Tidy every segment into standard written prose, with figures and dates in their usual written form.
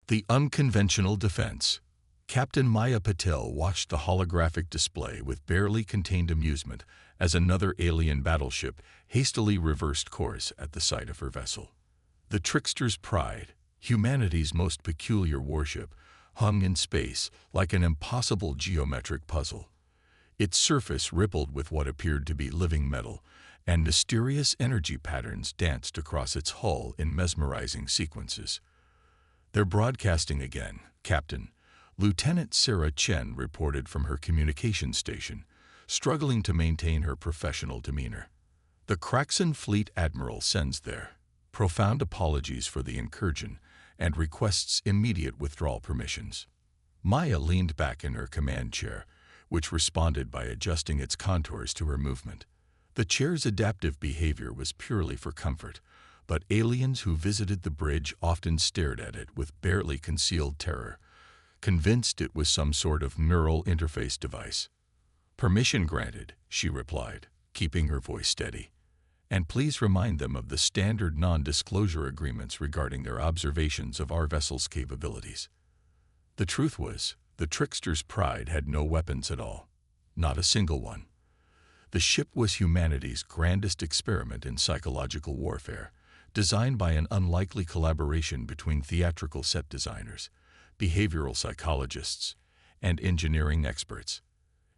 The unconventional defense. Captain Maya Patel watched the holographic display with barely contained amusement as another alien battleship hastily reversed course at the sight of her vessel. The Trickster's Pride, humanity's most peculiar warship, hung in space like an impossible geometric puzzle. Its surface rippled with what appeared to be living metal, and mysterious energy patterns danced across its hull in mesmerizing sequences. "They're broadcasting again, Captain," Lieutenant Sarah Chen reported from her communication station, struggling to maintain her professional demeanor. "The Kraxon Fleet Admiral sends their profound apologies for the incursion and requests immediate withdrawal permissions." Maya leaned back in her command chair, which responded by adjusting its contours to her movement. The chair's adaptive behavior was purely for comfort, but aliens who visited the bridge often stared at it with barely concealed terror, convinced it was some sort of neural interface device. "Permission granted," she replied, keeping her voice steady. "And please remind them of the standard non-disclosure agreements regarding their observations of our vessel's capabilities." The truth was, the Trickster's Pride had no weapons at all. Not a single one. The ship was humanity's grandest experiment in psychological warfare, designed by an unlikely collaboration between theatrical set designers, behavioral psychologists, and engineering experts.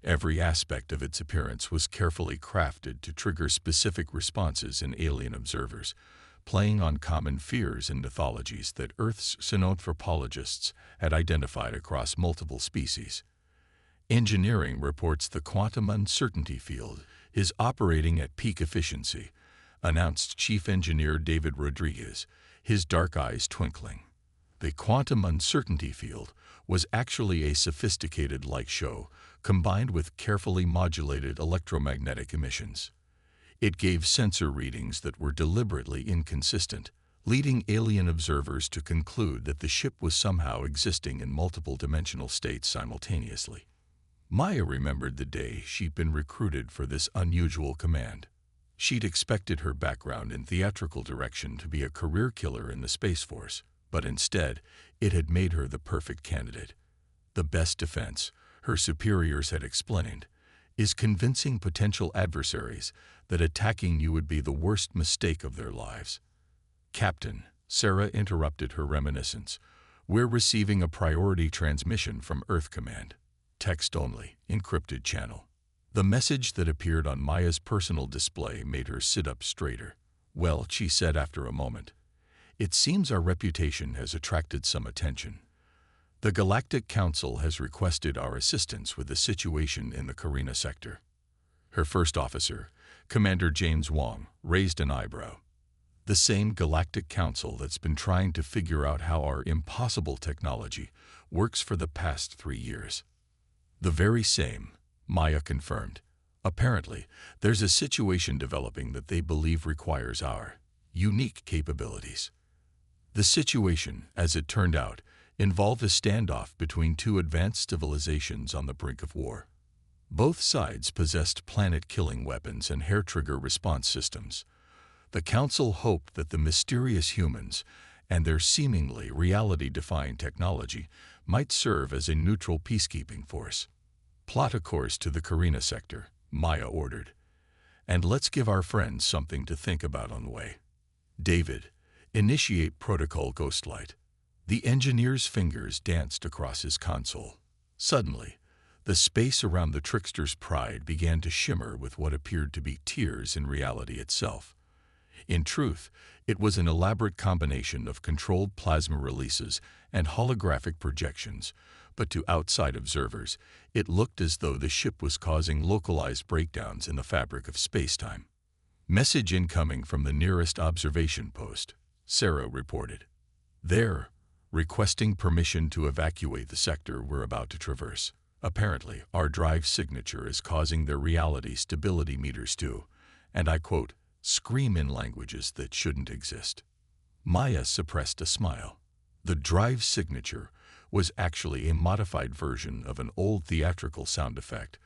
Every aspect of its appearance was carefully crafted to trigger specific responses in alien observers, playing on common fears and mythologies that Earth's xenanthropologists had identified across multiple species. Engineering reports the quantum uncertainty field is operating at peak efficiency, announced Chief Engineer David Rodriguez, his dark eyes twinkling. The quantum uncertainty field was actually a sophisticated light show combined with carefully modulated electromagnetic emissions. It gave sensor readings that were deliberately inconsistent, leading alien observers to conclude that the ship was somehow existing in multiple dimensional states simultaneously. Maya remembered the day she'd been recruited for this unusual command. She'd expected her background in theatrical direction to be a career killer in the Space Force, but instead, it had made her the perfect candidate. The best defense, her superiors had explained, is convincing potential adversaries that attacking you would be the worst mistake of their lives. "Captain," Sarah interrupted her reminiscence, "we're receiving a priority transmission from Earth Command. Text only, encrypted channel." The message that appeared on Maya's personal display made her sit up straighter. "Well," she said after a moment, "it seems our reputation has attracted some attention. The Galactic Council has requested our assistance with the situation in the Carina sector." Her first officer, Commander James Wong, raised an eyebrow. "The same Galactic Council that's been trying to figure out how our impossible technology works for the past 3 years." "The very same," Maya confirmed. "Apparently, there's a situation developing that they believe requires our unique capabilities." The situation, as it turned out, involved a standoff between two advanced civilizations on the brink of war. Both sides possessed planet-killing weapons and hair-trigger response systems. The Council hoped that the mysterious humans and their seemingly reality-defying technology might serve as a neutral peacekeeping force. "Plot a course to the Carina sector," Maya ordered. "And let's give our friends something to think about on the way. David, initiate protocol Ghostlight." The engineer's fingers danced across his console. Suddenly, the space around the Trickster's Pride began to shimmer with what appeared to be tears in reality itself. In truth, it was an elaborate combination of controlled plasma releases and holographic projections, but to outside observers, it looked as though the ship was causing localized breakdowns in the fabric of spacetime. "Message incoming from the nearest observation post," Sarah reported. "They're requesting permission to evacuate the sector we're about to traverse. Apparently, our drive signature is causing their reality stability meters to, and I quote, scream in languages that shouldn't exist." Maya suppressed a smile. The drive signature was actually a modified version of an old theatrical sound effect,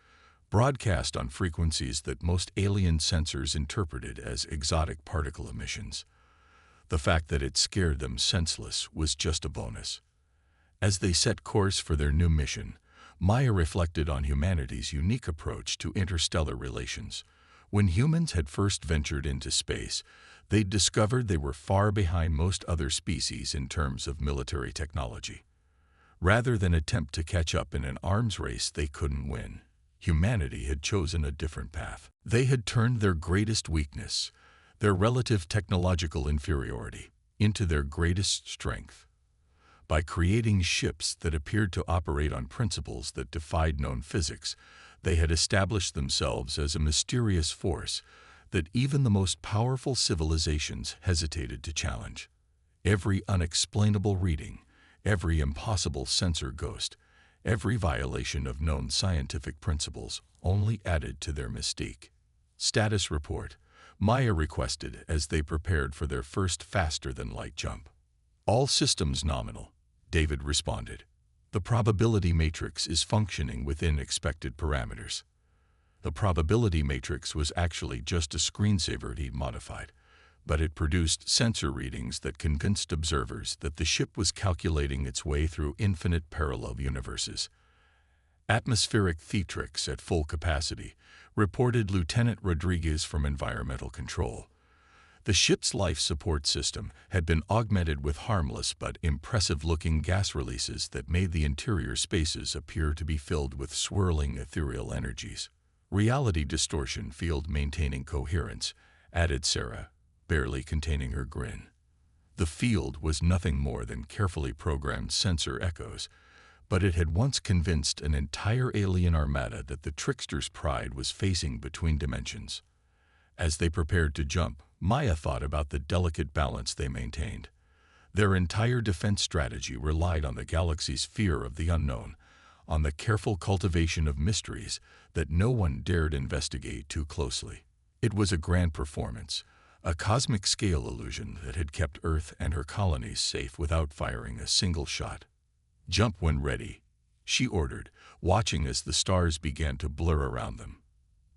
broadcast on frequencies that most alien sensors interpreted as exotic particle emissions. The fact that it scared them senseless was just a bonus. As they set course for their new mission, Maya reflected on humanity's unique approach to interstellar relations. When humans had first ventured into space, they discovered they were far behind most other species in terms of military technology. Rather than attempt to catch up in an arms race they couldn't win, humanity had chosen a different path. They had turned their greatest weakness, their relative technological inferiority, into their greatest strength. By creating ships that appeared to operate on principles that defied known physics, they had established themselves as a mysterious force that even the most powerful civilizations hesitated to challenge. Every unexplainable reading, every impossible sensor ghost, every violation of known scientific principles only added to their mystique. Status report, Maya requested as they prepared for their first faster-than-light jump. All systems nominal, David responded. The probability matrix is functioning within expected parameters. The probability matrix was actually just a screensaver he'd modified, but it produced sensor readings that convinced observers that the ship was calculating its way through infinite parallel universes. Atmospheric theatrics at full capacity, reported Lieutenant Rodriguez from Environmental Control. The ship's life support system had been augmented with harmless but impressive-looking gas releases that made the interior spaces appear to be filled with swirling ethereal energies. Reality distortion field maintaining coherence, added Sarah, barely containing her grin. The field was nothing more than carefully programmed sensor echoes, but it had once convinced an entire alien armada that the trickster's pride was facing between dimensions. As they prepared to jump, Maya thought about the delicate balance they maintained. Their entire defense strategy relied on the galaxy's fear of the unknown, on the careful cultivation of mysteries that no one dared investigate too closely. It was a grand performance, a cosmic scale illusion that had kept Earth and her colonies safe without firing a single shot. "Jump when ready," she ordered, watching as the stars began to blur around them.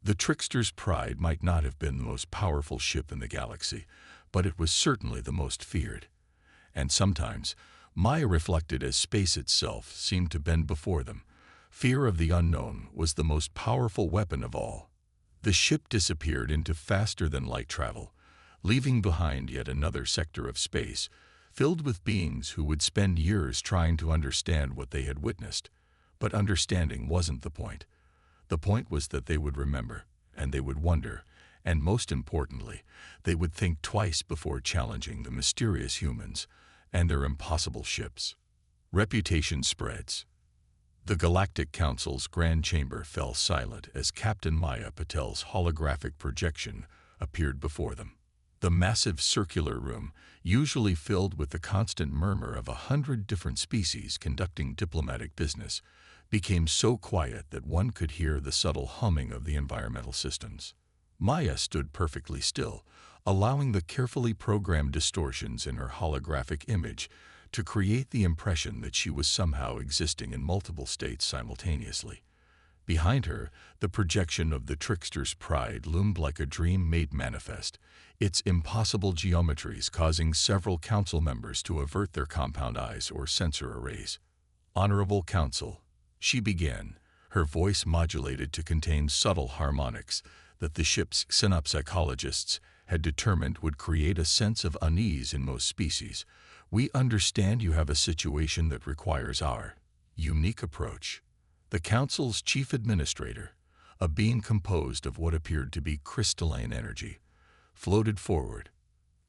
The trickster's pride might not have been the most powerful ship in the galaxy, but it was certainly the most feared. And sometimes, Maya reflected as space itself seemed to bend before them, fear of the unknown was the most powerful weapon of all. The ship disappeared into faster-than-light travel, leaving behind yet another sector of space, filled with beings who would spend years trying to understand what they had witnessed. But understanding wasn't the point. The point was that they would remember, and they would wonder, and most importantly, they would think twice before challenging the mysterious humans and their impossible ships. Reputation spreads. The Galactic Council's Grand Chamber fell silent as Captain Maya Patel's holographic projection appeared before them. The massive circular room, usually filled with the constant murmur of 100 different species conducting diplomatic business, became so quiet that one could hear the subtle humming of the environmental systems. Maya stood perfectly still, allowing the carefully programmed distortions in her holographic image to create the impression that she was somehow existing in multiple states simultaneously. Behind her, the projection of the trickster's pride loomed like a dream made manifest, its impossible geometries causing several council members to avert their compound eyes or sensor arrays. "Honorable Council," she began, her voice modulated to contain subtle harmonics that the ship's synapsychologists had determined would create a sense of unease in most species. "We understand you have a situation that requires our unique approach." The Council's chief administrator, a being composed of what appeared to be crystalline energy, floated forward.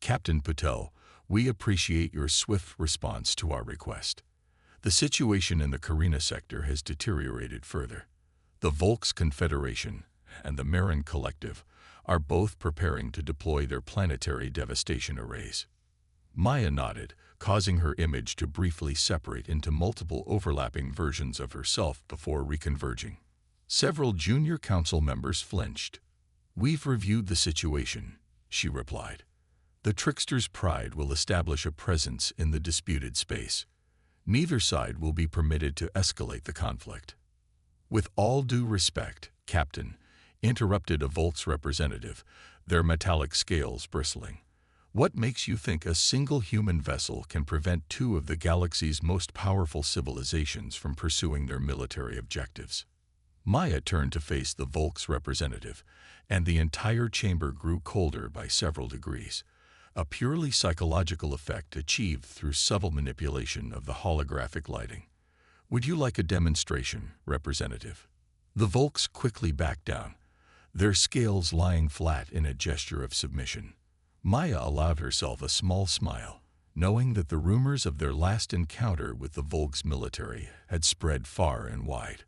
"Captain Patel, we appreciate your swift response to our request. The situation in the Carina sector has deteriorated further. The Volks Confederation and the Marin Collective are both preparing to deploy their planetary devastation arrays." Maya nodded, causing her image to briefly separate into multiple overlapping versions of herself before reconverging. Several junior council members flinched. "We've reviewed the situation," she replied. "The trickster's pride will establish a presence in the disputed space. Neither side will be permitted to escalate the conflict." "With all due respect, Captain," interrupted a Volks representative, their metallic scales bristling. What makes you think a single human vessel can prevent two of the galaxy's most powerful civilizations from pursuing their military objectives? Maya turned to face the Volk's representative, and the entire chamber grew colder by several degrees, a purely psychological effect achieved through subtle manipulation of the holographic lighting. Would you like a demonstration, Representative? The Volks quickly backed down, their scales lying flat in a gesture of submission. Maya allowed herself a small smile, knowing that the rumors of their last encounter with the Volks military had spread far and wide.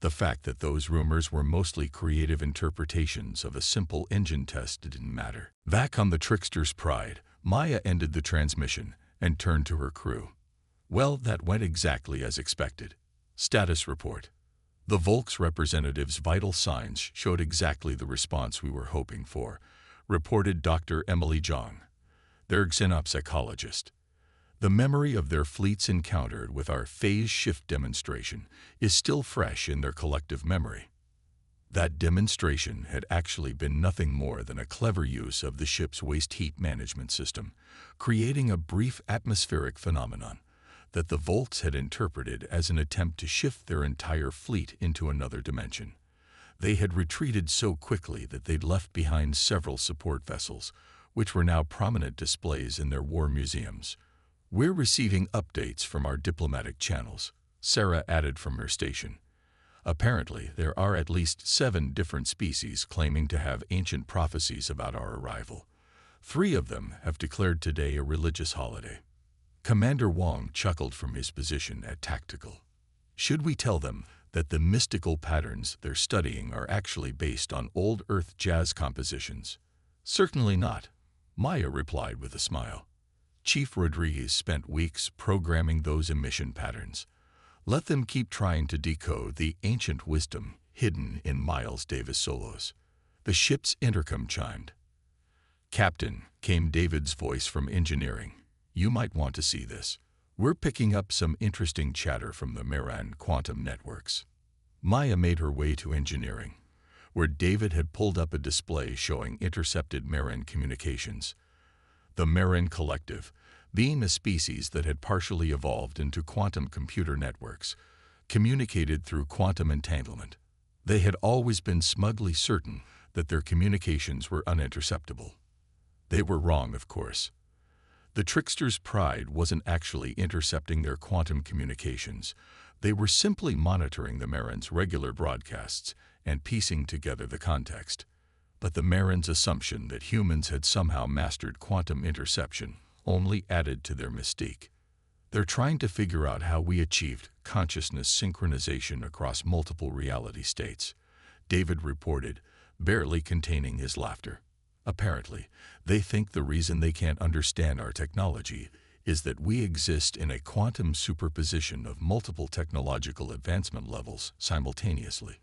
The fact that those rumors were mostly creative interpretations of a simple engine test didn't matter. Back on the Trickster's Pride, Maya ended the transmission and turned to her crew. Well, that went exactly as expected. Status report. The Volks representative's vital signs showed exactly the response we were hoping for, reported Dr. Emily Zhang, their xenopsychologist. The memory of their fleet's encounter with our phase shift demonstration is still fresh in their collective memory. That demonstration had actually been nothing more than a clever use of the ship's waste heat management system, creating a brief atmospheric phenomenon that the Volks had interpreted as an attempt to shift their entire fleet into another dimension. They had retreated so quickly that they'd left behind several support vessels, which were now prominent displays in their war museums. We're receiving updates from our diplomatic channels, Sarah added from her station. Apparently, there are at least 7 different species claiming to have ancient prophecies about our arrival. 3 of them have declared today a religious holiday. Commander Wong chuckled from his position at Tactical. Should we tell them that the mystical patterns they're studying are actually based on old Earth jazz compositions? Certainly not, Maya replied with a smile. Chief Rodriguez spent weeks programming those emission patterns. Let them keep trying to decode the ancient wisdom hidden in Miles Davis solos. The ship's intercom chimed. Captain, came David's voice from engineering. You might want to see this. We're picking up some interesting chatter from the Maran quantum networks. Maya made her way to engineering, where David had pulled up a display showing intercepted Maran communications. The Maran Collective, being a species that had partially evolved into quantum computer networks, communicated through quantum entanglement. They had always been smugly certain that their communications were uninterceptable. They were wrong, of course. The Trickster's Pride wasn't actually intercepting their quantum communications. They were simply monitoring the Maran's regular broadcasts and piecing together the context. But the Maran's assumption that humans had somehow mastered quantum interception only added to their mystique. They're trying to figure out how we achieved consciousness synchronization across multiple reality states, David reported, barely containing his laughter. Apparently, they think the reason they can't understand our technology is that we exist in a quantum superposition of multiple technological advancement levels simultaneously.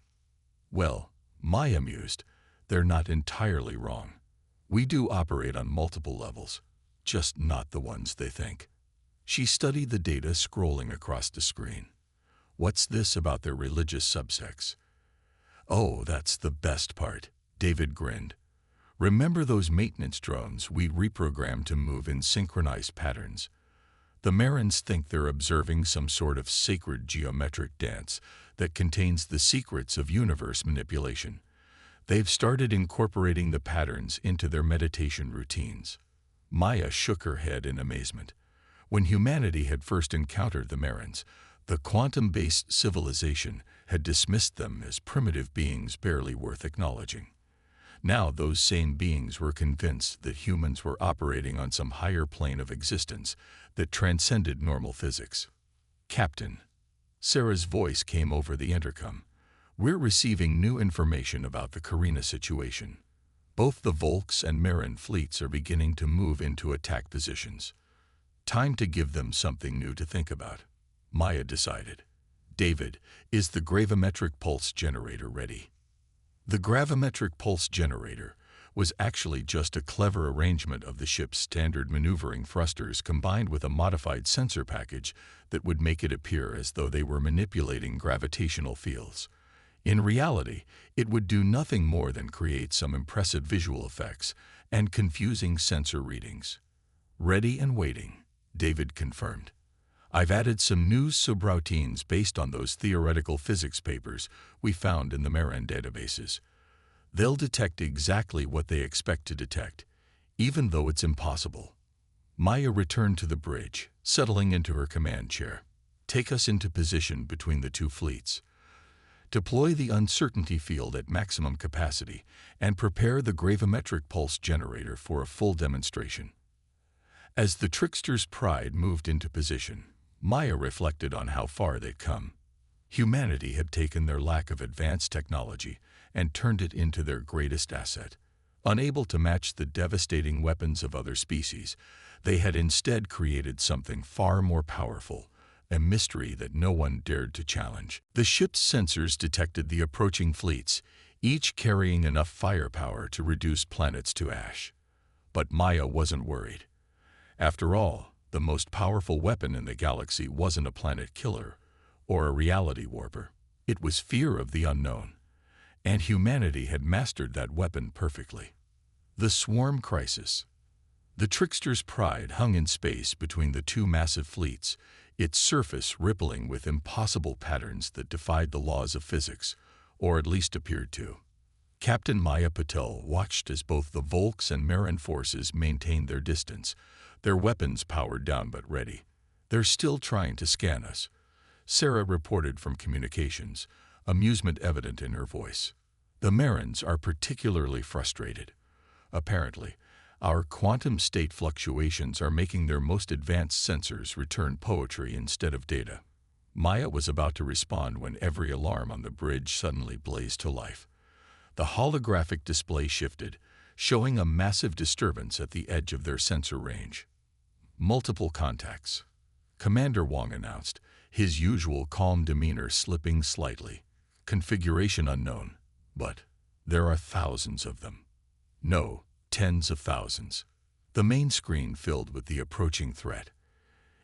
Well, Maya mused, they're not entirely wrong. We do operate on multiple levels, just not the ones they think. She studied the data scrolling across the screen. What's this about their religious subsects? Oh, that's the best part, David grinned. Remember those maintenance drones we reprogrammed to move in synchronized patterns? The Marans think they're observing some sort of sacred geometric dance that contains the secrets of universe manipulation. They've started incorporating the patterns into their meditation routines. Maya shook her head in amazement. When humanity had first encountered the Marans, the quantum-based civilization had dismissed them as primitive beings barely worth acknowledging. Now those same beings were convinced that humans were operating on some higher plane of existence that transcended normal physics. Captain, Sarah's voice came over the intercom. We're receiving new information about the Carina situation. Both the Volks and Maran fleets are beginning to move into attack positions. Time to give them something new to think about, Maya decided. David, is the gravimetric pulse generator ready? The gravimetric pulse generator was actually just a clever arrangement of the ship's standard maneuvering thrusters combined with a modified sensor package that would make it appear as though they were manipulating gravitational fields. In reality, it would do nothing more than create some impressive visual effects and confusing sensor readings. "Ready and waiting," David confirmed. "I've added some new subroutines based on those theoretical physics papers we found in the Marin databases. They'll detect exactly what they expect to detect, even though it's impossible." Maya returned to the bridge, settling into her command chair. "Take us into position between the two fleets. Deploy the uncertainty field at maximum capacity, and prepare the gravimetric pulse generator for a full demonstration." As the Trickster's Pride moved into position, Maya reflected on how far they'd come. Humanity had taken their lack of advanced technology and turned it into their greatest asset. Unable to match the devastating weapons of other species, they had instead created something far more powerful, a mystery that no one dared to challenge. The ship's sensors detected the approaching fleets, each carrying enough firepower to reduce planets to ash. But Maya wasn't worried. After all, the most powerful weapon in the galaxy wasn't a planet killer or a reality warper. It was fear of the unknown, and humanity had mastered that weapon perfectly. The Swarm Crisis. The Trickster's Pride hung in space between the two massive fleets, its surface rippling with impossible patterns that defied the laws of physics, or at least appeared to. Captain Maya Patel watched as both the Volks and Marin forces maintained their distance, their weapons powered down but ready. "They're still trying to scan us," Sarah reported from communications, amusement evident in her voice. "The Marins are particularly frustrated. Apparently, our quantum state fluctuations are making their most advanced sensors return poetry instead of data." Maya was about to respond when every alarm on the bridge suddenly blazed to life. The holographic display shifted, showing a massive disturbance at the edge of their sensor range. "Multiple contacts," Commander Wong announced, his usual calm demeanor slipping slightly. "Configuration unknown, but there are thousands of them. No, tens of thousands." The main screen filled with the approaching threat.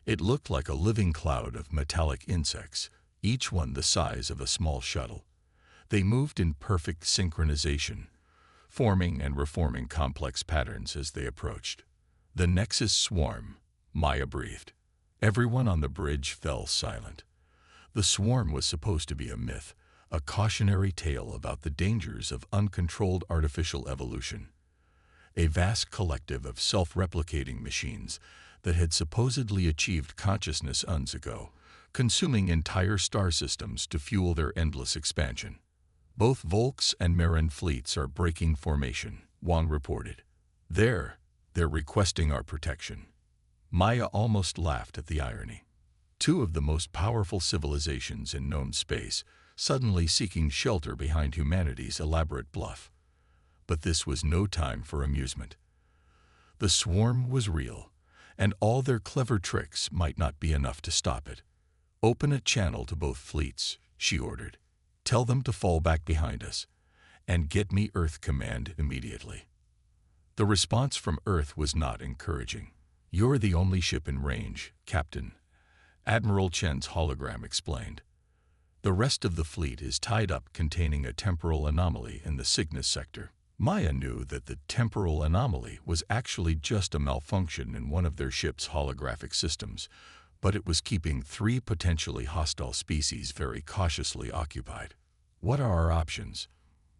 It looked like a living cloud of metallic insects, each one the size of a small shuttle. They moved in perfect synchronization, forming and reforming complex patterns as they approached. "The Nexus Swarm," Maya breathed. Everyone on the bridge fell silent. The swarm was supposed to be a myth, a cautionary tale about the dangers of uncontrolled artificial evolution. A vast collective of self-replicating machines that had supposedly achieved consciousness eons ago, consuming entire star systems to fuel their endless expansion. "Both Volks and Marin fleets are breaking formation," Wong reported. They're requesting our protection." Maya almost laughed at the irony. Two of the most powerful civilizations in known space, suddenly seeking shelter behind humanity's elaborate bluff. But this was no time for amusement. The swarm was real, and all their clever tricks might not be enough to stop it. "Open a channel to both fleets," she ordered. "Tell them to fall back behind us, and get me Earth command immediately." The response from Earth was not encouraging. "You're the only ship in range, Captain," Admiral Chen's hologram explained. "The rest of the fleet is tied up containing a temporal anomaly in the Cygnus sector." Maya knew that the temporal anomaly was actually just a malfunction in one of their ship's holographic systems, but it was keeping 3 potentially hostile species very cautiously occupied. "What are our options?"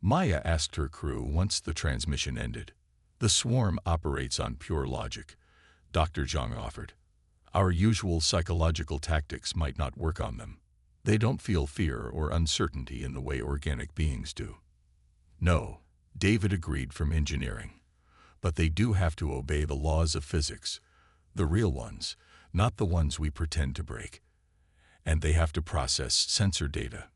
Maya asked her crew once the transmission ended. "The swarm operates on pure logic," Dr. Zhang offered. "Our usual psychological tactics might not work on them. They don't feel fear or uncertainty in the way organic beings do." "No," David agreed from engineering. "But they do have to obey the laws of physics, the real ones, not the ones we pretend to break. And they have to process sensor data."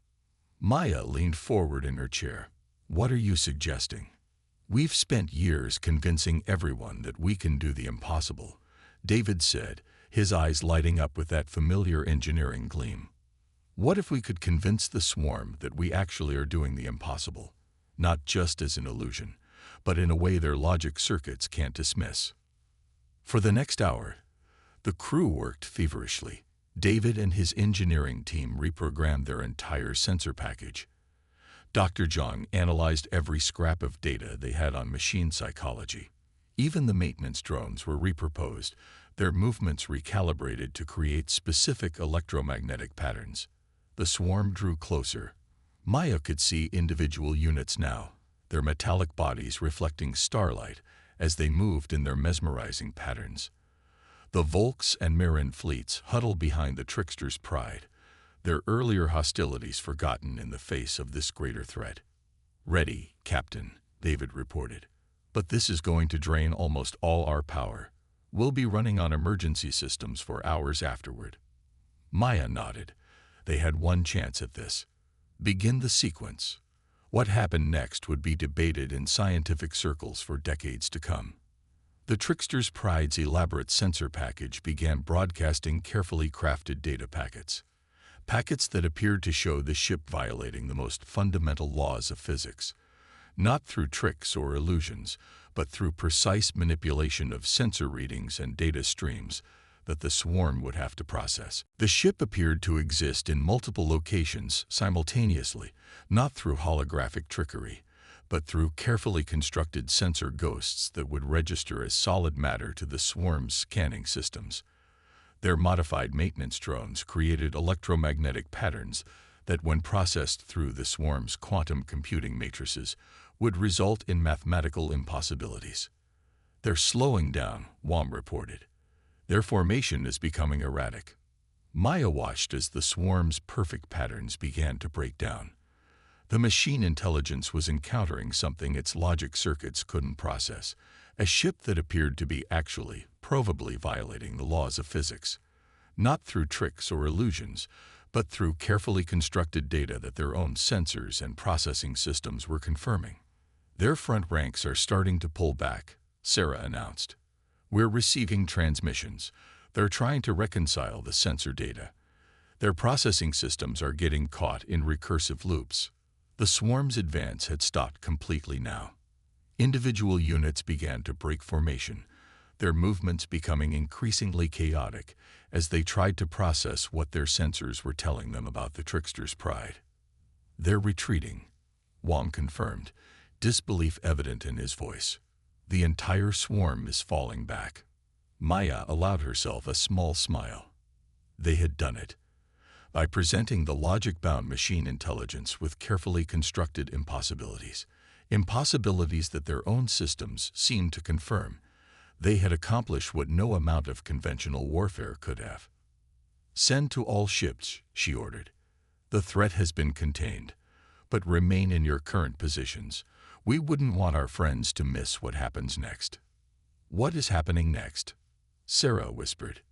Maya leaned forward in her chair. "What are you suggesting?" "We've spent years convincing everyone that we can do the impossible," David said, his eyes lighting up with that familiar engineering gleam. "What if we could convince the swarm that we actually are doing the impossible? Not just as an illusion, but in a way their logic circuits can't dismiss." For the next hour, the crew worked feverishly. David and his engineering team reprogrammed their entire sensor package. Dr. Zhang analyzed every scrap of data they had on machine psychology. Even the maintenance drones were reproposed, their movements recalibrated to create specific electromagnetic patterns. The swarm drew closer. Maya could see individual units now, their metallic bodies reflecting starlight as they moved in their mesmerizing patterns. The Volks and Marin fleets huddled behind the trickster's pride, their earlier hostilities forgotten in the face of this greater threat. "Ready, Captain," David reported. "But this is going to drain almost all our power. We'll be running on emergency systems for hours afterward." Maya nodded. They had one chance at this. Begin the sequence. What happened next would be debated in scientific circles for decades to come. The trickster's pride's elaborate sensor package began broadcasting carefully crafted data packets. Packets that appeared to show the ship violating the most fundamental laws of physics. Not through tricks or illusions, but through precise manipulation of sensor readings and data streams that the swarm would have to process. The ship appeared to exist in multiple locations simultaneously, not through holographic trickery, but through carefully constructed sensor ghosts that would register as solid matter to the swarm's scanning systems. Their modified maintenance drones created electromagnetic patterns that, when processed through the swarm's quantum computing matrices, would result in mathematical impossibilities. "They're slowing down," Wam reported. "Their formation is becoming erratic." Maya watched as the swarm's perfect patterns began to break down. The machine intelligence was encountering something its logic circuits couldn't process, a ship that appeared to be actually, provably violating the laws of physics. Not through tricks or illusions, but through carefully constructed data that their own sensors and processing systems were confirming. "Their front ranks are starting to pull back," Sarah announced. "We're receiving transmissions. They're trying to reconcile the sensor data. Their processing systems are getting caught in recursive loops." The swarm's advance had stopped completely now. Individual units began to break formation, their movements becoming increasingly chaotic as they tried to process what their sensors were telling them about the trickster's pride. "They're retreating," Wong confirmed, disbelief evident in his voice. "The entire swarm is falling back." Maya allowed herself a small smile. They had done it. By presenting the logic-bound machine intelligence with carefully constructed impossibilities, impossibilities that their own systems seemed to confirm, they had accomplished what no amount of conventional warfare could have. "Send to all ships," she ordered. "The threat has been contained, but remain in your current positions. We wouldn't want our friends to miss what happens next." "What is happening next?" Sarah whispered.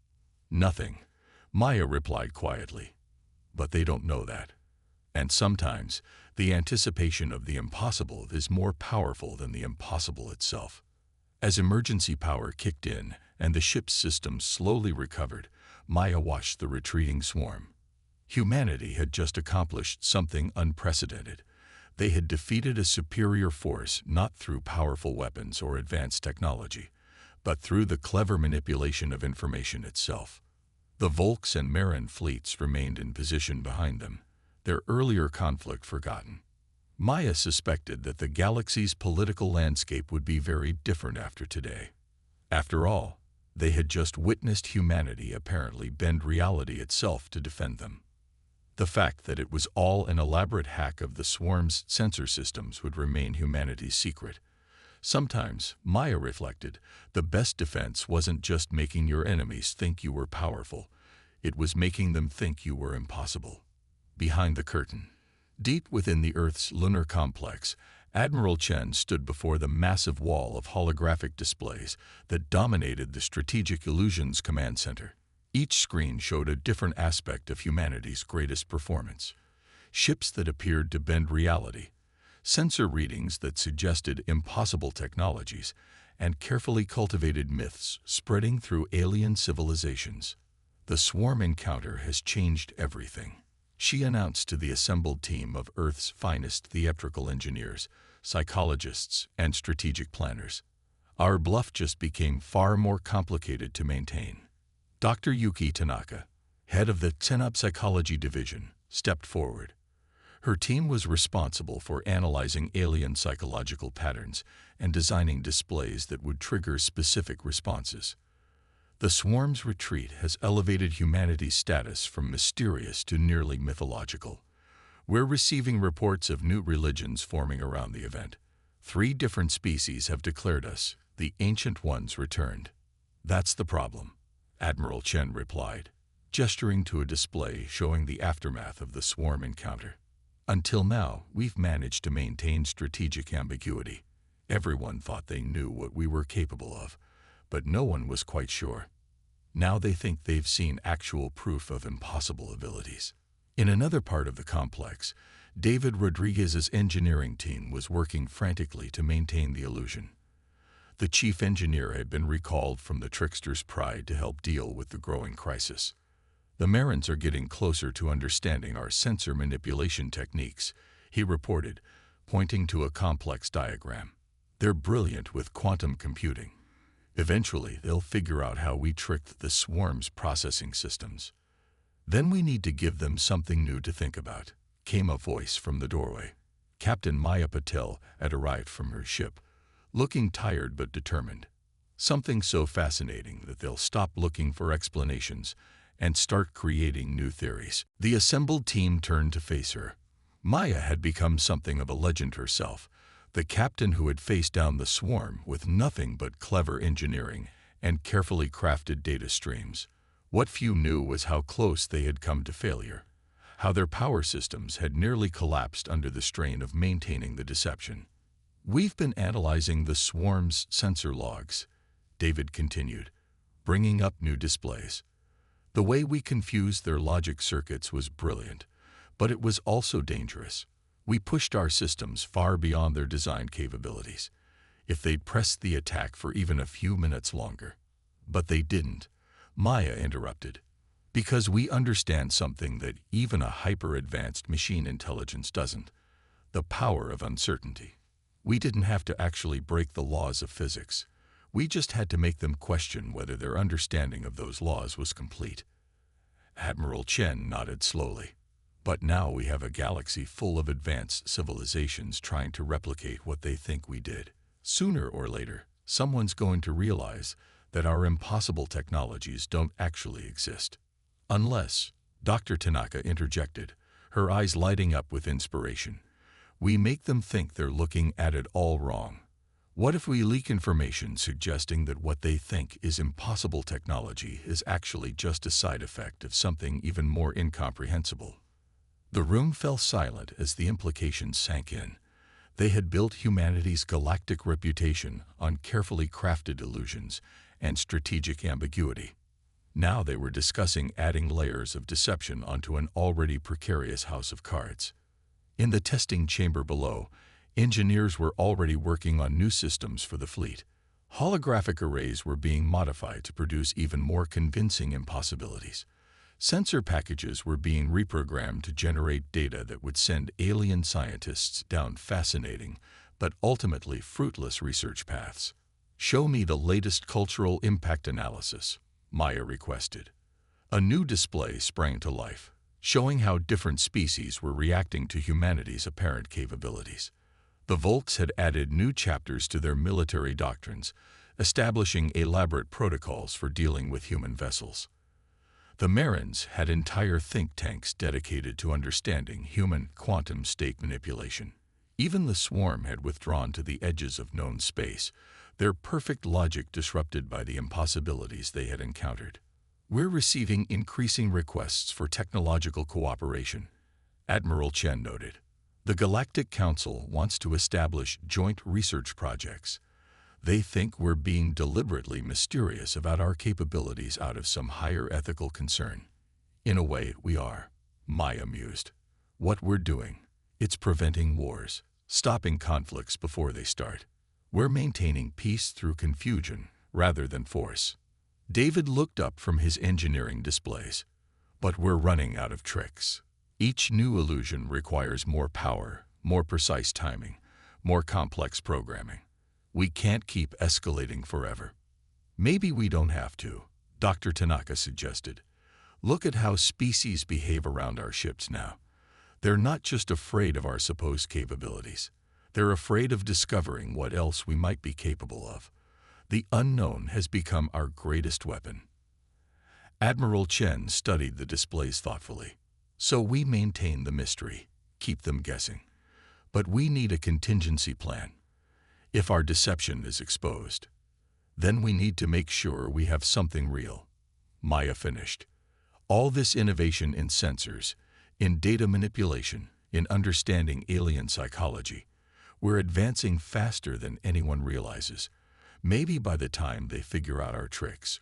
"Nothing," Maya replied quietly. "But they don't know that. And sometimes the anticipation of the impossible is more powerful than the impossible itself." As emergency power kicked in and the ship's systems slowly recovered, Maya watched the retreating swarm. Humanity had just accomplished something unprecedented. They had defeated a superior force not through powerful weapons or advanced technology, but through the clever manipulation of information itself. The Volks and Marin fleets remained in position behind them, their earlier conflict forgotten. Maya suspected that the galaxy's political landscape would be very different after today. After all, they had just witnessed humanity apparently bend reality itself to defend them. The fact that it was all an elaborate hack of the swarm's sensor systems would remain humanity's secret. Sometimes, Maya reflected, the best defense wasn't just making your enemies think you were powerful. It was making them think you were impossible. Behind the curtain, deep within the Earth's lunar complex, Admiral Chen stood before the massive wall of holographic displays that dominated the Strategic Illusions Command Center. Each screen showed a different aspect of humanity's greatest performance. Ships that appeared to bend reality, sensor readings that suggested impossible technologies, and carefully cultivated myths spreading through alien civilizations. "The swarm encounter has changed everything," she announced to the assembled team of Earth's finest theatrical engineers, psychologists, and strategic planners. "Our bluff just became far more complicated to maintain." Dr. Yuki Tanaka, head of the Tenab Psychology Division, stepped forward. Her team was responsible for analyzing alien psychological patterns and designing displays that would trigger specific responses. The swarm's retreat has elevated humanity's status from mysterious to nearly mythological. We're receiving reports of new religions forming around the event. 3 different species have declared us, the ancient ones, returned. That's the problem, Admiral Chen replied, gesturing to a display showing the aftermath of the swarm encounter. Until now, we've managed to maintain strategic ambiguity. Everyone thought they knew what we were capable of, but no one was quite sure. Now they think they've seen actual proof of impossible abilities. In another part of the complex, David Rodriguez's engineering team was working frantically to maintain the illusion. The chief engineer had been recalled from the Trickster's Pride to help deal with the growing crisis. The Marins are getting closer to understanding our sensor manipulation techniques, he reported, pointing to a complex diagram. They're brilliant with quantum computing. Eventually, they'll figure out how we tricked the swarm's processing systems. Then we need to give them something new to think about, came a voice from the doorway. Captain Maya Patel had arrived from her ship, looking tired but determined. Something so fascinating that they'll stop looking for explanations and start creating new theories. The assembled team turned to face her. Maya had become something of a legend herself, the captain who had faced down the swarm with nothing but clever engineering and carefully crafted data streams. What few knew was how close they had come to failure, how their power systems had nearly collapsed under the strain of maintaining the deception. We've been analyzing the swarm's sensor logs, David continued, bringing up new displays. The way we confused their logic circuits was brilliant, but it was also dangerous. We pushed our systems far beyond their design capabilities. If they'd pressed the attack for even a few minutes longer. But they didn't, Maya interrupted, because we understand something that even a hyper-advanced machine intelligence doesn't, the power of uncertainty. We didn't have to actually break the laws of physics. We just had to make them question whether their understanding of those laws was complete. Admiral Chen nodded slowly. But now we have a galaxy full of advanced civilizations trying to replicate what they think we did. Sooner or later, someone's going to realize that our impossible technologies don't actually exist. Unless, Dr. Tanaka interjected, her eyes lighting up with inspiration, we make them think they're looking at it all wrong. What if we leak information suggesting that what they think is impossible technology is actually just a side effect of something even more incomprehensible? The room fell silent as the implications sank in. They had built humanity's galactic reputation on carefully crafted illusions and strategic ambiguity. Now they were discussing adding layers of deception onto an already precarious house of cards. In the testing chamber below, engineers were already working on new systems for the fleet. Holographic arrays were being modified to produce even more convincing impossibilities. Sensor packages were being reprogrammed to generate data that would send alien scientists down fascinating, but ultimately fruitless research paths. Show me the latest cultural impact analysis, Maya requested. A new display sprang to life, showing how different species were reacting to humanity's apparent capabilities. The Volks had added new chapters to their military doctrines, establishing elaborate protocols for dealing with human vessels. The Marins had entire think tanks dedicated to understanding human quantum state manipulation. Even the swarm had withdrawn to the edges of known space, their perfect logic disrupted by the impossibilities they had encountered. We're receiving increasing requests for technological cooperation, Admiral Chen noted. The Galactic Council wants to establish joint research projects. They think we're being deliberately mysterious about our capabilities out of some higher ethical concern. In a way, we are, Maya mused. What we're doing, it's preventing wars, stopping conflicts before they start. We're maintaining peace through confusion rather than force. David looked up from his engineering displays. But we're running out of tricks. Each new illusion requires more power, more precise timing, more complex programming. We can't keep escalating forever. Maybe we don't have to, Dr. Tanaka suggested. Look at how species behave around our ships now. They're not just afraid of our supposed capabilities. They're afraid of discovering what else we might be capable of. The unknown has become our greatest weapon. Admiral Chen studied the displays thoughtfully. So we maintain the mystery, keep them guessing. But we need a contingency plan. If our deception is exposed, then we need to make sure we have something real. Maya finished. All this innovation in sensors, in data manipulation, in understanding alien psychology, we're advancing faster than anyone realizes. Maybe by the time they figure out our tricks,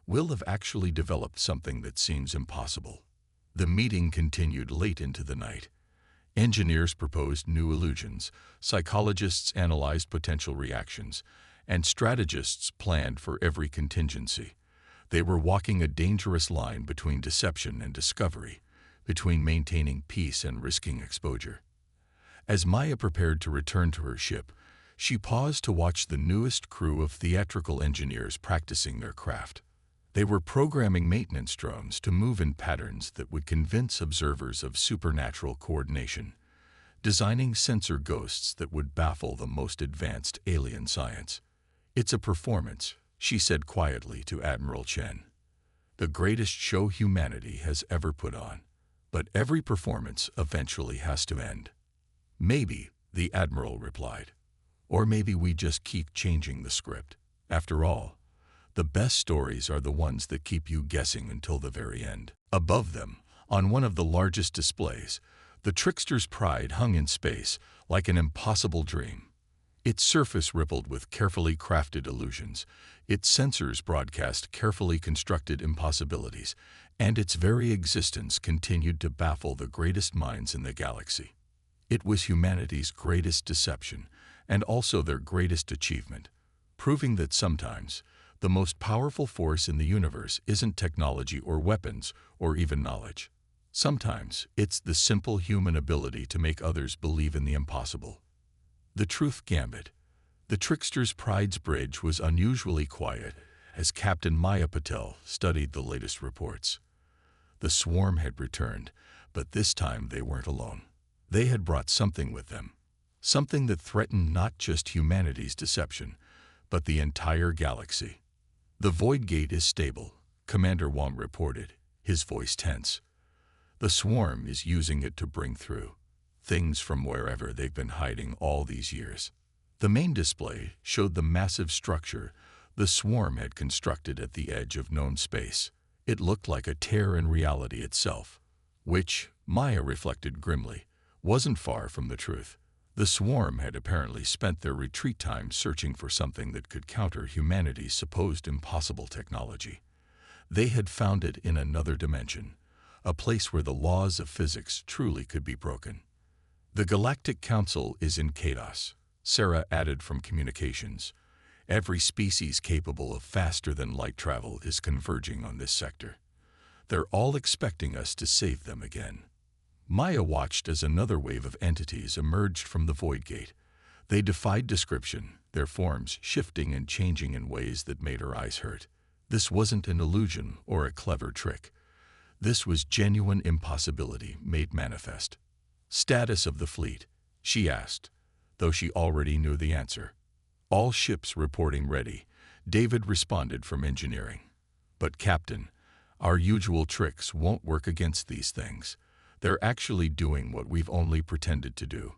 we'll have actually developed something that seems impossible. The meeting continued late into the night. Engineers proposed new illusions, psychologists analyzed potential reactions, and strategists planned for every contingency. They were walking a dangerous line between deception and discovery, between maintaining peace and risking exposure. As Maya prepared to return to her ship, she paused to watch the newest crew of theatrical engineers practicing their craft. They were programming maintenance drones to move in patterns that would convince observers of supernatural coordination, designing sensor ghosts that would baffle the most advanced alien science. "It's a performance," she said quietly to Admiral Chen. "The greatest show humanity has ever put on. But every performance eventually has to end." "Maybe," the Admiral replied. "Or maybe we just keep changing the script. After all, the best stories are the ones that keep you guessing until the very end." Above them, on one of the largest displays, the Trickster's Pride hung in space like an impossible dream. Its surface rippled with carefully crafted illusions, its sensors broadcast carefully constructed impossibilities, and its very existence continued to baffle the greatest minds in the galaxy. It was humanity's greatest deception, and also their greatest achievement, proving that sometimes the most powerful force in the universe isn't technology or weapons or even knowledge. Sometimes it's the simple human ability to make others believe in the impossible. The Truth Gambit. The Trickster's Pride's bridge was unusually quiet as Captain Maya Patel studied the latest reports. The swarm had returned, but this time they weren't alone. They had brought something with them, something that threatened not just humanity's deception, but the entire galaxy. "The Void Gate is stable," Commander Wong reported, his voice tense. "The swarm is using it to bring through things from wherever they've been hiding all these years." The main display showed the massive structure the swarm had constructed at the edge of known space. It looked like a tear in reality itself, which, Maya reflected grimly, wasn't far from the truth. The swarm had apparently spent their retreat time searching for something that could counter humanity's supposed impossible technology. They had found it in another dimension, a place where the laws of physics truly could be broken. "The Galactic Council is in chaos," Sarah added from communications. "Every species capable of faster-than-light travel is converging on this sector. They're all expecting us to save them again." Maya watched as another wave of entities emerged from the Void Gate. They defied description, their forms shifting and changing in ways that made her eyes hurt. This wasn't an illusion or a clever trick. This was genuine impossibility made manifest. "Status of the fleet?" she asked, though she already knew the answer. "All ships reporting ready," David responded from engineering. "But Captain, our usual tricks won't work against these things. They're actually doing what we've only pretended to do.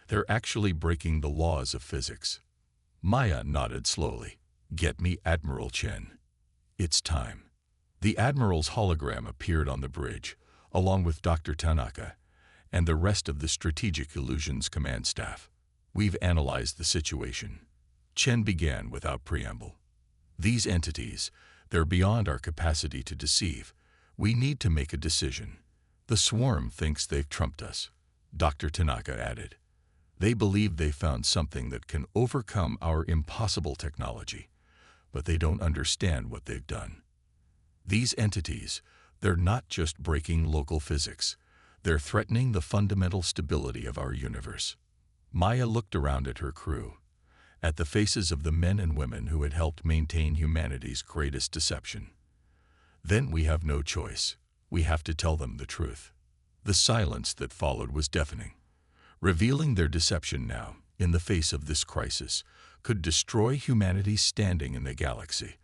They're actually breaking the laws of physics." Maya nodded slowly. "Get me Admiral Chen. It's time." The Admiral's hologram appeared on the bridge, along with Dr. Tanaka and the rest of the Strategic Illusions command staff. "We've analyzed the situation," Chen began without preamble. "These entities, they're beyond our capacity to deceive. We need to make a decision. The swarm thinks they've trumped us," Dr. Tanaka added. "They believe they found something that can overcome our impossible technology, but they don't understand what they've done. These entities, they're not just breaking local physics. They're threatening the fundamental stability of our universe." Maya looked around at her crew, at the faces of the men and women who had helped maintain humanity's greatest deception. "Then we have no choice. We have to tell them the truth." The silence that followed was deafening. Revealing their deception now, in the face of this crisis, could destroy humanity's standing in the galaxy.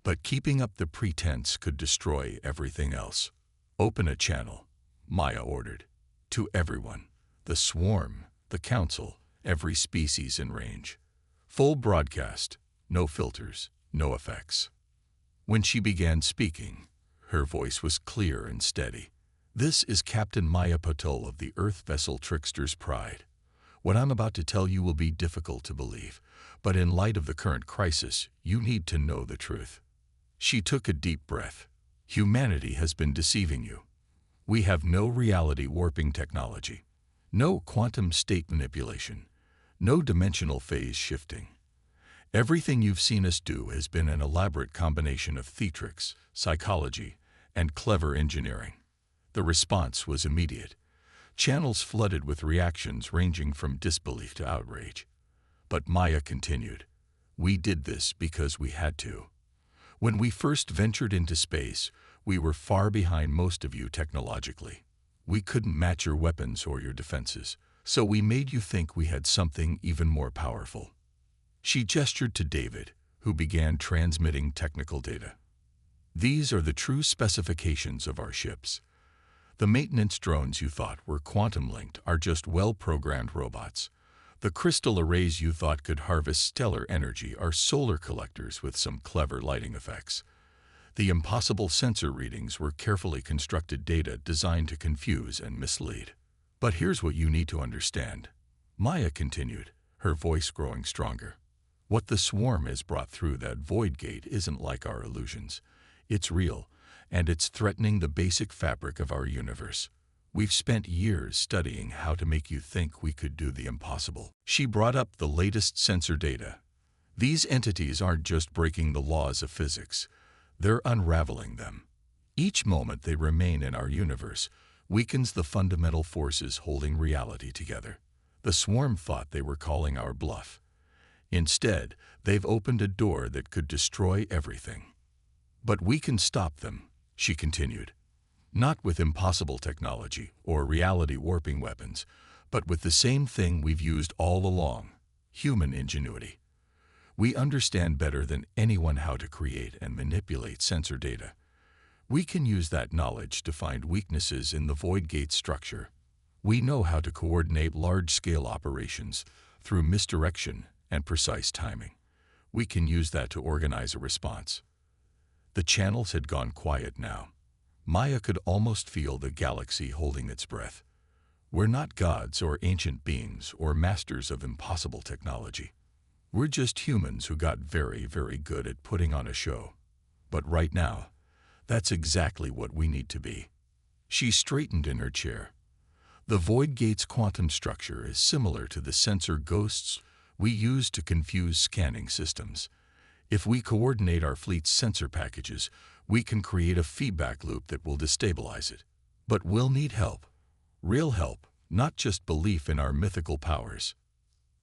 But keeping up the pretense could destroy everything else. "Open a channel," Maya ordered. "To everyone. The swarm, the council, every species in range. Full broadcast, no filters, no effects." When she began speaking, her voice was clear and steady. "This is Captain Maya Patil of the Earth vessel Trickster's Pride. What I'm about to tell you will be difficult to believe, but in light of the current crisis, you need to know the truth." She took a deep breath. "Humanity has been deceiving you. We have no reality warping technology, no quantum state manipulation, no dimensional phase shifting. Everything you've seen us do has been an elaborate combination of theatrics, psychology, and clever engineering." The response was immediate. Channels flooded with reactions ranging from disbelief to outrage. But Maya continued, "We did this because we had to. When we first ventured into space, we were far behind most of you technologically. We couldn't match your weapons or your defenses, so we made you think we had something even more powerful." She gestured to David, who began transmitting technical data. "These are the true specifications of our ships. The maintenance drones you thought were quantum-linked are just well-programmed robots. The crystal arrays you thought could harvest stellar energy are solar collectors with some clever lighting effects. The impossible sensor readings were carefully constructed data designed to confuse and mislead. But here's what you need to understand," Maya continued, her voice growing stronger. "What the swarm has brought through that void gate isn't like our illusions. It's real, and it's threatening the basic fabric of our universe. We've spent years studying how to make you think we could do the impossible." She brought up the latest sensor data. "These entities aren't just breaking the laws of physics, they're unraveling them. Each moment they remain in our universe weakens the fundamental forces holding reality together. The swarm thought they were calling our bluff. Instead, they've opened a door that could destroy everything. But we can stop them," she continued. "Not with impossible technology or reality warping weapons, but with the same thing we've used all along, human ingenuity. We understand better than anyone how to create and manipulate sensor data. We can use that knowledge to find weaknesses in the void gate structure. We know how to coordinate large-scale operations through misdirection and precise timing. We can use that to organize a response." The channels had gone quiet now. Maya could almost feel the galaxy holding its breath. "We're not gods or ancient beings or masters of impossible technology. We're just humans who got very, very good at putting on a show. But right now, that's exactly what we need to be." She straightened in her chair. "The Void Gate's quantum structure is similar to the sensor ghosts we use to confuse scanning systems. If we coordinate our fleet's sensor packages, we can create a feedback loop that will destabilize it. But we'll need help. Real help, not just belief in our mythical powers."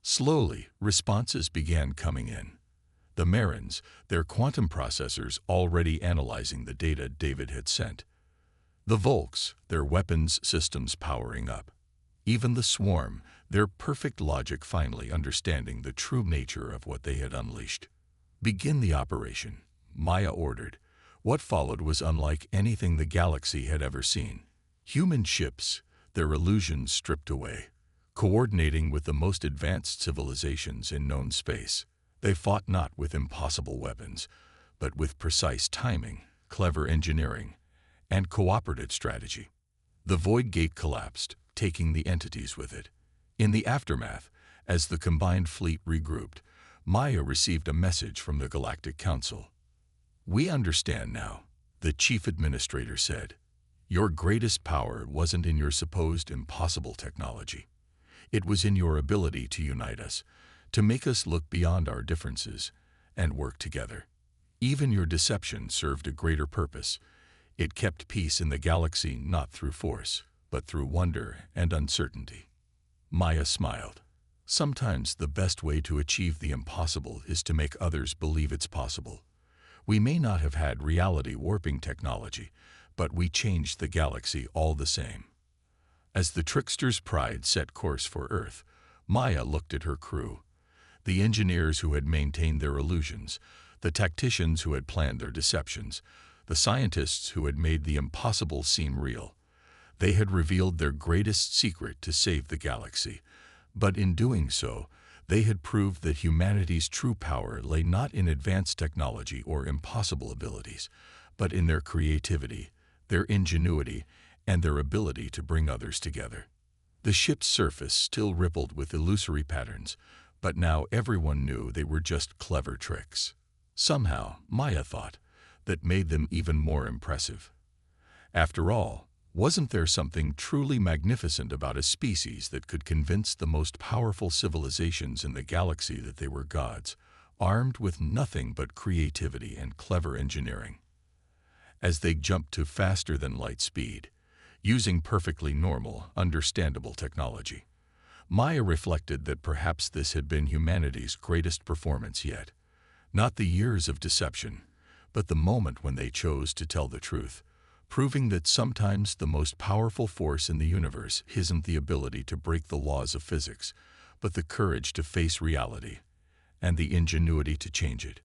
Slowly, responses began coming in. The Marins, their quantum processors already analyzing the data David had sent. The Volks, their weapons systems powering up. Even the Swarm, their perfect logic finally understanding the true nature of what they had unleashed. "Begin the operation," Maya ordered. What followed was unlike anything the galaxy had ever seen. Human ships, their illusions stripped away, coordinating with the most advanced civilizations in known space. They fought not with impossible weapons, but with precise timing, clever engineering, and cooperative strategy. The Void Gate collapsed, taking the entities with it. In the aftermath, as the combined fleet regrouped, Maya received a message from the Galactic Council. "We understand now," the chief administrator said. "Your greatest power wasn't in your supposed impossible technology. It was in your ability to unite us, to make us look beyond our differences and work together. Even your deception served a greater purpose. It kept peace in the galaxy not through force, but through wonder and uncertainty." Maya smiled. "Sometimes the best way to achieve the impossible is to make others believe it's possible. We may not have had reality warping technology, but we changed the galaxy all the same." As the trickster's pride set course for Earth, Maya looked at her crew, the engineers who had maintained their illusions, the tacticians who had planned their deceptions, the scientists who had made the impossible seem real. They had revealed their greatest secret to save the galaxy, but in doing so, they had proved that humanity's true power lay not in advanced technology or impossible abilities, but in their creativity, their ingenuity, and their ability to bring others together. The ship's surface still rippled with illusory patterns, but now everyone knew they were just clever tricks. Somehow, Maya thought, that made them even more impressive. After all, wasn't there something truly magnificent about a species that could convince the most powerful civilizations in the galaxy that they were gods, armed with nothing but creativity and clever engineering? As they jumped to faster-than-light speed, using perfectly normal, understandable technology, Maya reflected that perhaps this had been humanity's greatest performance yet. Not the years of deception, but the moment when they chose to tell the truth, proving that sometimes the most powerful force in the universe isn't the ability to break the laws of physics, but the courage to face reality and the ingenuity to change it.